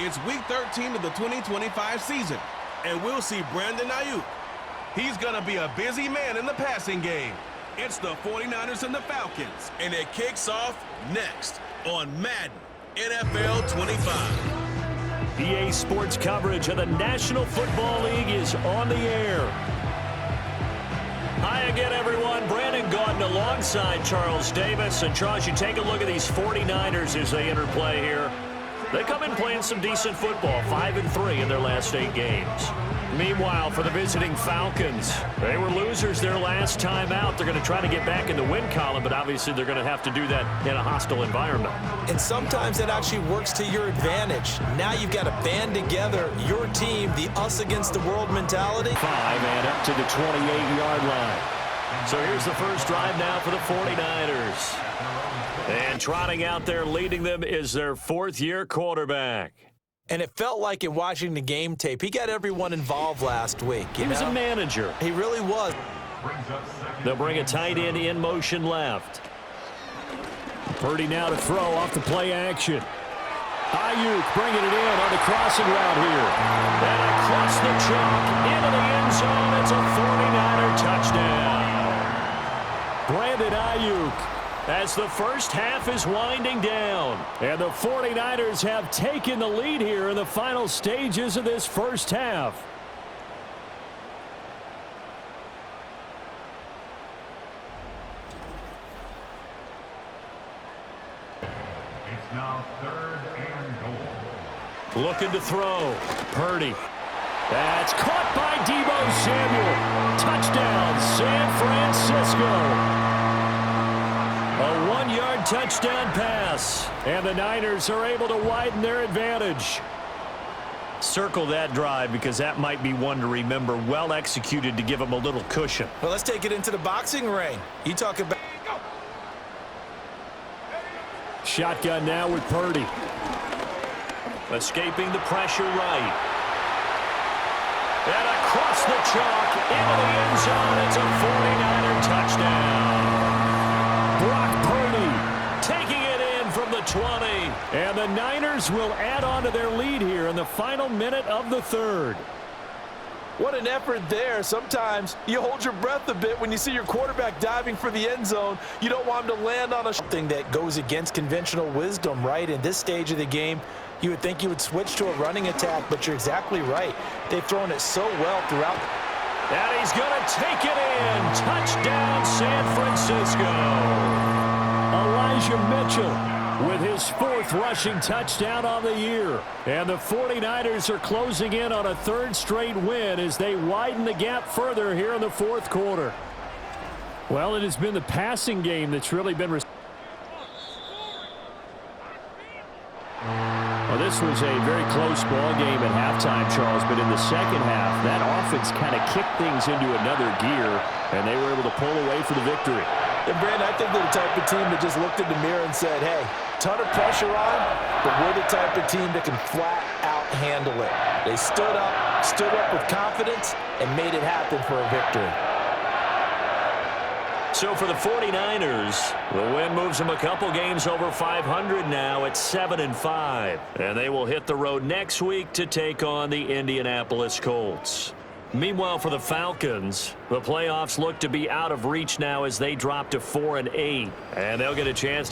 It's week 13 of the 2025 season, and we'll see Brandon Ayuk. He's going to be a busy man in the passing game. It's the 49ers and the Falcons, and it kicks off next on Madden NFL 25. EA Sports coverage of the National Football League is on the air. Hi again, everyone. Brandon Gaudin alongside Charles Davis. And Charles, you take a look at these 49ers as they enter play here. They come in playing some decent football, 5-3 in their last 8 games. Meanwhile, for the visiting Falcons, they were losers their last time out. They're going to try to get back in the win column, but obviously they're going to have to do that in a hostile environment. And sometimes that actually works to your advantage. Now you've got to band together your team, the us against the world mentality. 5 and up to the 28-yard line. So here's the first drive now for the 49ers. And trotting out there leading them is their 4th-year quarterback. And it felt like in watching the game tape, he got everyone involved last week. He was a manager. He really was. They'll bring a tight end in motion left. Purdy now to throw off the play action. Ayuk bringing it in on the crossing route here. And across the chalk into the end zone. It's a 49er touchdown. Brandon Ayuk, as the first half is winding down. And the 49ers have taken the lead here in the final stages of this first half. It's now 3rd and goal. Looking to throw. Purdy. That's caught by Deebo Samuel. Touchdown, San Francisco. A 1-yard touchdown pass, and the Niners are able to widen their advantage. Circle that drive because that might be one to remember. Well executed to give them a little cushion. Well, let's take it into the boxing ring. You talk about... Shotgun now with Purdy. Escaping the pressure right. And across the chalk into the end zone. It's a 49er touchdown. Brock Purdy taking it in from the 20. And the Niners will add on to their lead here in the final minute of the 3rd. What an effort there. Sometimes you hold your breath a bit when you see your quarterback diving for the end zone. You don't want him to land on something that goes against conventional wisdom, right? In this stage of the game, you would think you would switch to a running attack, but you're exactly right. They've thrown it so well throughout. And he's going to take it in. Touchdown, San Francisco. Elijah Mitchell with his 4th rushing touchdown on the year. And the 49ers are closing in on a 3rd straight win as they widen the gap further here in the 4th quarter. Well, it has been the passing game that's really been... Well, this was a very close ball game at halftime, Charles, but in the second half, that offense kind of kicked things into another gear, and they were able to pull away for the victory. And, Brandon, I think they're the type of team that just looked in the mirror and said, hey, ton of pressure on, but we're the type of team that can flat out handle it. They stood up with confidence, and made it happen for a victory. So for the 49ers, the win moves them a couple games over 500 now at 7-5. And they will hit the road next week to take on the Indianapolis Colts. Meanwhile, for the Falcons, the playoffs look to be out of reach now as they drop to 4-8. And they'll get a chance to